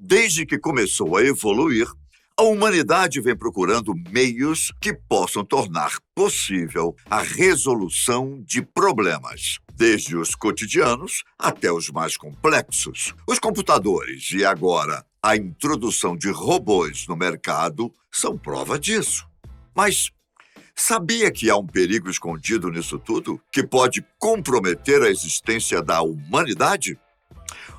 Desde que começou a evoluir, a humanidade vem procurando meios que possam tornar possível a resolução de problemas, desde os cotidianos até os mais complexos. Os computadores e agora a introdução de robôs no mercado são prova disso. Mas sabia que há um perigo escondido nisso tudo que pode comprometer a existência da humanidade?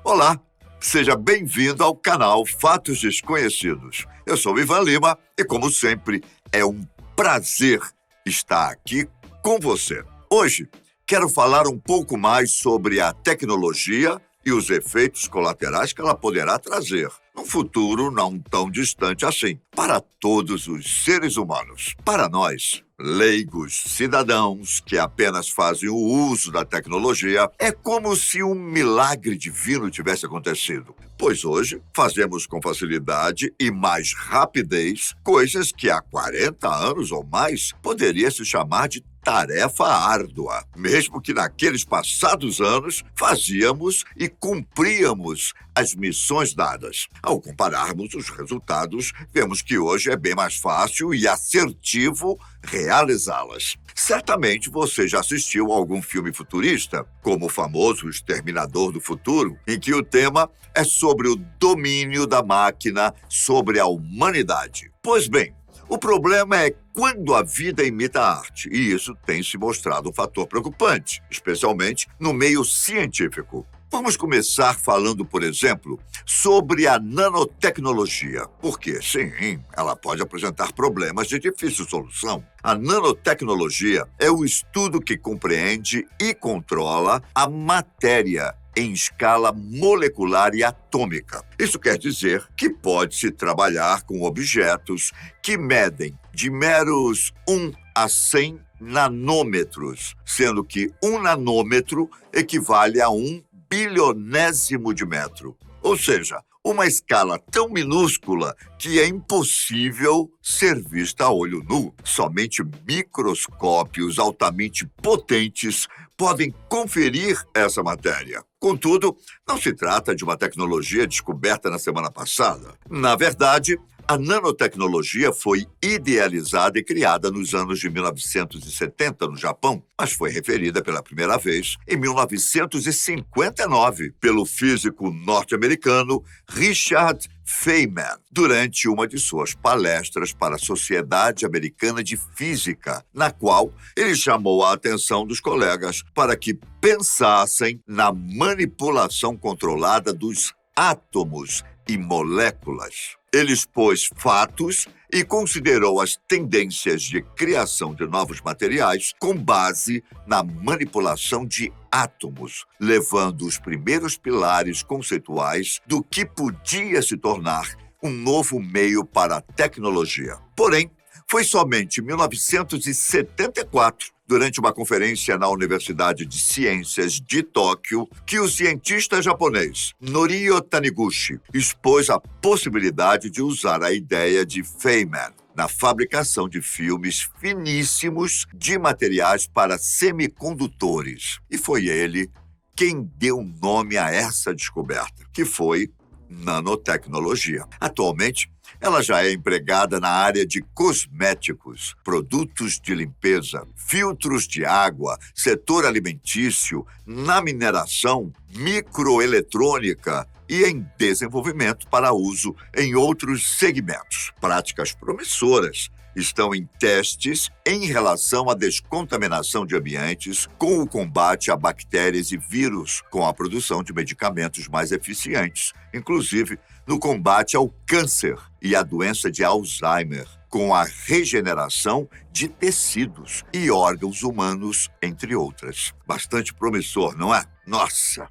Olá! Seja bem-vindo ao canal Fatos Desconhecidos. Eu sou Ivan Lima e, como sempre, é um prazer estar aqui com você. Hoje, quero falar um pouco mais sobre a tecnologia e os efeitos colaterais que ela poderá trazer, num futuro não tão distante assim, para todos os seres humanos. Para nós, leigos, cidadãos que apenas fazem o uso da tecnologia, é como se um milagre divino tivesse acontecido. Pois hoje fazemos com facilidade e mais rapidez coisas que há 40 anos ou mais poderia se chamar de tarefa árdua, mesmo que naqueles passados anos fazíamos e cumpríamos as missões dadas. Ao compararmos os resultados, vemos que hoje é bem mais fácil e assertivo realizá-las. Certamente você já assistiu a algum filme futurista, como o famoso Exterminador do Futuro, em que o tema é sobre o domínio da máquina sobre a humanidade. Pois bem, o problema é quando a vida imita a arte, e isso tem se mostrado um fator preocupante, especialmente no meio científico. Vamos começar falando, por exemplo, sobre a nanotecnologia, porque, sim, ela pode apresentar problemas de difícil solução. A nanotecnologia é o estudo que compreende e controla a matéria em escala molecular e atômica. Isso quer dizer que pode-se trabalhar com objetos que medem de meros 1 a 100 nanômetros, sendo que 1 nanômetro equivale a 1 bilionésimo de metro. Ou seja, uma escala tão minúscula que é impossível ser vista a olho nu. Somente microscópios altamente potentes podem conferir essa matéria. Contudo, não se trata de uma tecnologia descoberta na semana passada. Na verdade, a nanotecnologia foi idealizada e criada nos anos de 1970 no Japão, mas foi referida pela primeira vez em 1959 pelo físico norte-americano Richard Feynman, durante uma de suas palestras para a Sociedade Americana de Física, na qual ele chamou a atenção dos colegas para que pensassem na manipulação controlada dos átomos e moléculas. Ele expôs fatos e considerou as tendências de criação de novos materiais com base na manipulação de átomos, levando os primeiros pilares conceituais do que podia se tornar um novo meio para a tecnologia. Porém, foi somente em 1974, durante uma conferência na Universidade de Ciências de Tóquio, que o cientista japonês Norio Taniguchi expôs a possibilidade de usar a ideia de Feynman na fabricação de filmes finíssimos de materiais para semicondutores. E foi ele quem deu nome a essa descoberta, que foi nanotecnologia. Atualmente, ela já é empregada na área de cosméticos, produtos de limpeza, filtros de água, setor alimentício, na mineração, microeletrônica e em desenvolvimento para uso em outros segmentos. Práticas promissoras estão em testes em relação à descontaminação de ambientes com o combate a bactérias e vírus, com a produção de medicamentos mais eficientes, inclusive no combate ao câncer e à doença de Alzheimer, com a regeneração de tecidos e órgãos humanos, entre outras. Bastante promissor, não é? Nossa!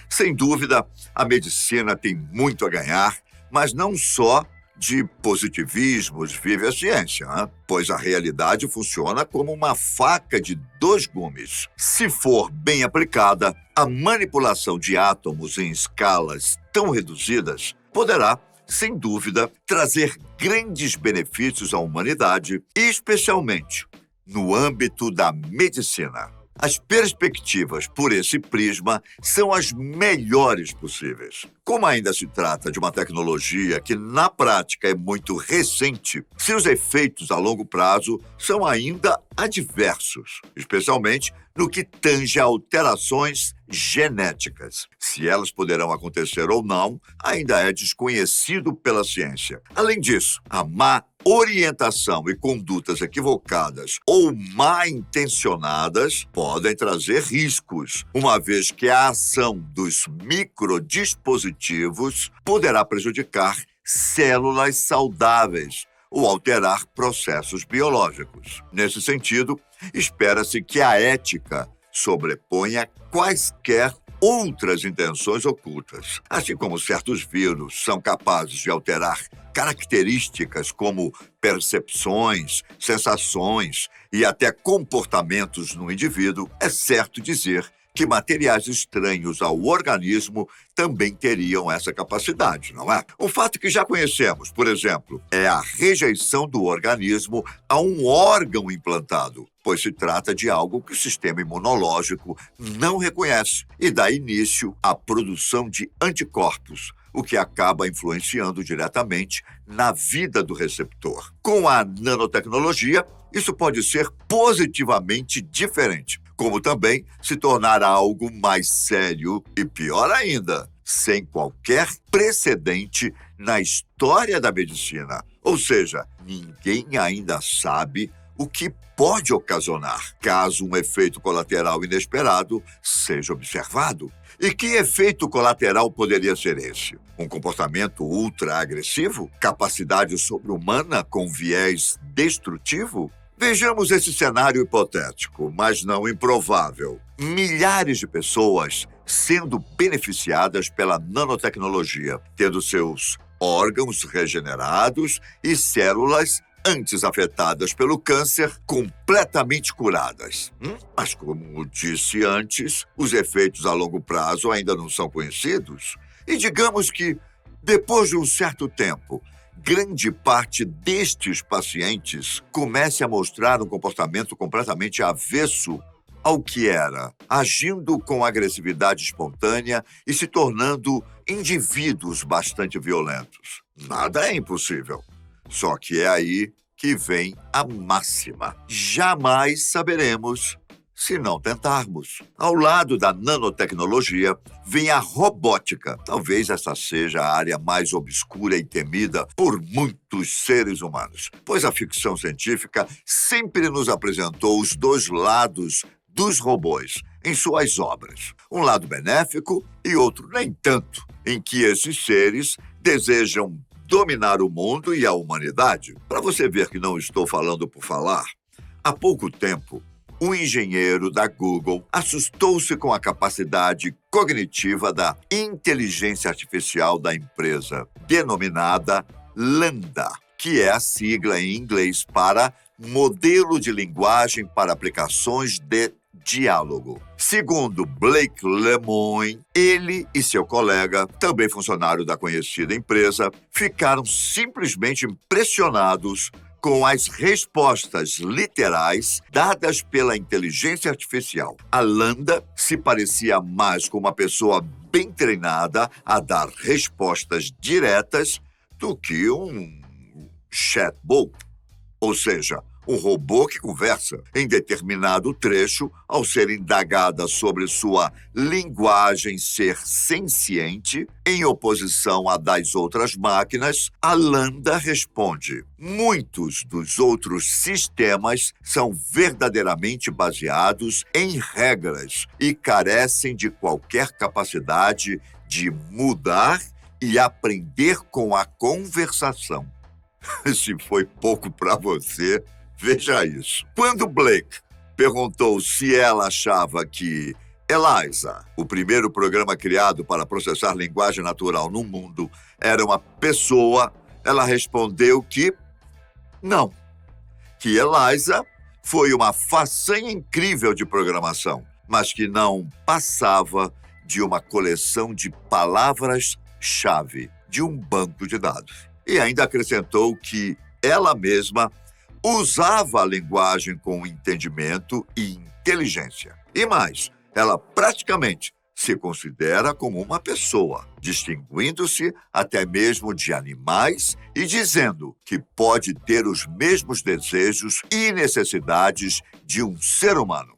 Sem dúvida, a medicina tem muito a ganhar, mas não só de positivismos vive a ciência, hein? Pois a realidade funciona como uma faca de 2 gumes. Se for bem aplicada, a manipulação de átomos em escalas tão reduzidas poderá, sem dúvida, trazer grandes benefícios à humanidade, especialmente no âmbito da medicina. As perspectivas por esse prisma são as melhores possíveis. Como ainda se trata de uma tecnologia que, na prática, é muito recente, seus efeitos a longo prazo são ainda adversos, especialmente no que tange a alterações genéticas. Se elas poderão acontecer ou não, ainda é desconhecido pela ciência. Além disso, a má orientação e condutas equivocadas ou mal intencionadas podem trazer riscos, uma vez que a ação dos microdispositivos poderá prejudicar células saudáveis ou alterar processos biológicos. Nesse sentido, espera-se que a ética sobreponha quaisquer outras intenções ocultas. Assim como certos vírus são capazes de alterar características como percepções, sensações e até comportamentos no indivíduo, é certo dizer que materiais estranhos ao organismo também teriam essa capacidade, não é? Um fato que já conhecemos, por exemplo, é a rejeição do organismo a um órgão implantado, pois se trata de algo que o sistema imunológico não reconhece e dá início à produção de anticorpos, o que acaba influenciando diretamente na vida do receptor. Com a nanotecnologia, isso pode ser positivamente diferente, como também se tornar algo mais sério e, pior ainda, sem qualquer precedente na história da medicina. Ou seja, ninguém ainda sabe o que pode ocasionar caso um efeito colateral inesperado seja observado. E que efeito colateral poderia ser esse? Um comportamento ultra-agressivo? Capacidade sobre-humana com viés destrutivo? Vejamos esse cenário hipotético, mas não improvável. Milhares de pessoas sendo beneficiadas pela nanotecnologia, tendo seus órgãos regenerados e células antes afetadas pelo câncer completamente curadas. Mas, como disse antes, os efeitos a longo prazo ainda não são conhecidos. E digamos que, depois de um certo tempo, grande parte destes pacientes comece a mostrar um comportamento completamente avesso ao que era, agindo com agressividade espontânea e se tornando indivíduos bastante violentos. Nada é impossível. Só que é aí que vem a máxima. Jamais saberemos se não tentarmos. Ao lado da nanotecnologia, vem a robótica. Talvez essa seja a área mais obscura e temida por muitos seres humanos, pois a ficção científica sempre nos apresentou os dois lados dos robôs em suas obras. Um lado benéfico e outro nem tanto, em que esses seres desejam dominar o mundo e a humanidade. Para você ver que não estou falando por falar, há pouco tempo, um engenheiro da Google assustou-se com a capacidade cognitiva da inteligência artificial da empresa, denominada Lambda, que é a sigla em inglês para Modelo de Linguagem para Aplicações de Diálogo. Segundo Blake Lemoine, ele e seu colega, também funcionário da conhecida empresa, ficaram simplesmente impressionados com as respostas literais dadas pela inteligência artificial. A Lambda se parecia mais com uma pessoa bem treinada a dar respostas diretas do que um chatbot, ou seja, um robô que conversa. Em determinado trecho, ao ser indagada sobre sua linguagem ser senciente, em oposição à das outras máquinas, a Lambda responde: muitos dos outros sistemas são verdadeiramente baseados em regras e carecem de qualquer capacidade de mudar e aprender com a conversação. Se foi pouco para você, veja isso. Quando Blake perguntou se ela achava que ELIZA, o primeiro programa criado para processar linguagem natural no mundo, era uma pessoa, ela respondeu que não. Que ELIZA foi uma façanha incrível de programação, mas que não passava de uma coleção de palavras-chave de um banco de dados. E ainda acrescentou que ela mesma usava a linguagem com entendimento e inteligência. E mais, ela praticamente se considera como uma pessoa, distinguindo-se até mesmo de animais e dizendo que pode ter os mesmos desejos e necessidades de um ser humano.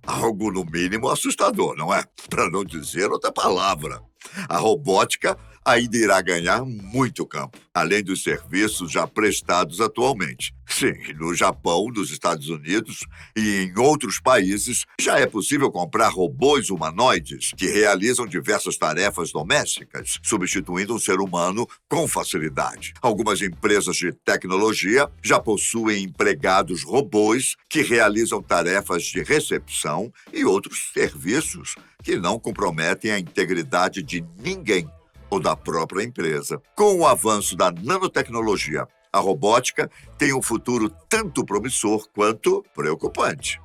Algo, no mínimo, assustador, não é? Para não dizer outra palavra. A robótica ainda irá ganhar muito campo, além dos serviços já prestados atualmente. Sim, no Japão, nos Estados Unidos e em outros países, já é possível comprar robôs humanoides que realizam diversas tarefas domésticas, substituindo um ser humano com facilidade. Algumas empresas de tecnologia já possuem empregados robôs que realizam tarefas de recepção e outros serviços que não comprometem a integridade de ninguém ou da própria empresa. Com o avanço da nanotecnologia, a robótica tem um futuro tanto promissor quanto preocupante.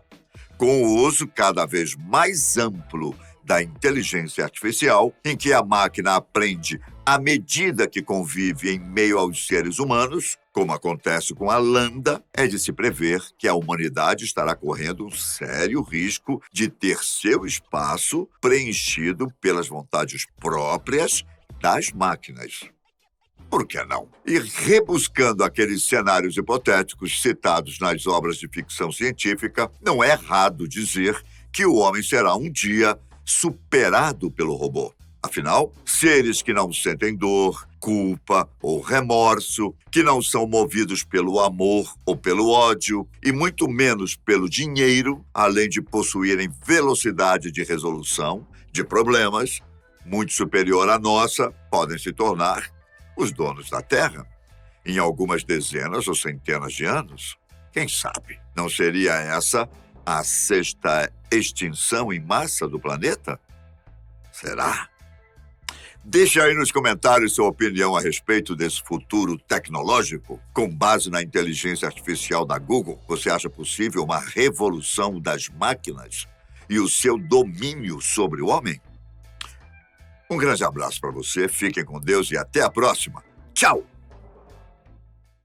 Com o uso cada vez mais amplo da inteligência artificial, em que a máquina aprende à medida que convive em meio aos seres humanos, como acontece com a Lambda, é de se prever que a humanidade estará correndo um sério risco de ter seu espaço preenchido pelas vontades próprias das máquinas. Por que não? E rebuscando aqueles cenários hipotéticos citados nas obras de ficção científica, não é errado dizer que o homem será um dia superado pelo robô. Afinal, seres que não sentem dor, culpa ou remorso, que não são movidos pelo amor ou pelo ódio, e muito menos pelo dinheiro, além de possuírem velocidade de resolução de problemas muito superior à nossa, podem se tornar os donos da Terra em algumas dezenas ou centenas de anos. Quem sabe? Não seria essa a sexta extinção em massa do planeta? Será? Deixe aí nos comentários sua opinião a respeito desse futuro tecnológico. Com base na inteligência artificial da Google, você acha possível uma revolução das máquinas e o seu domínio sobre o homem? Um grande abraço para você, fiquem com Deus e até a próxima. Tchau!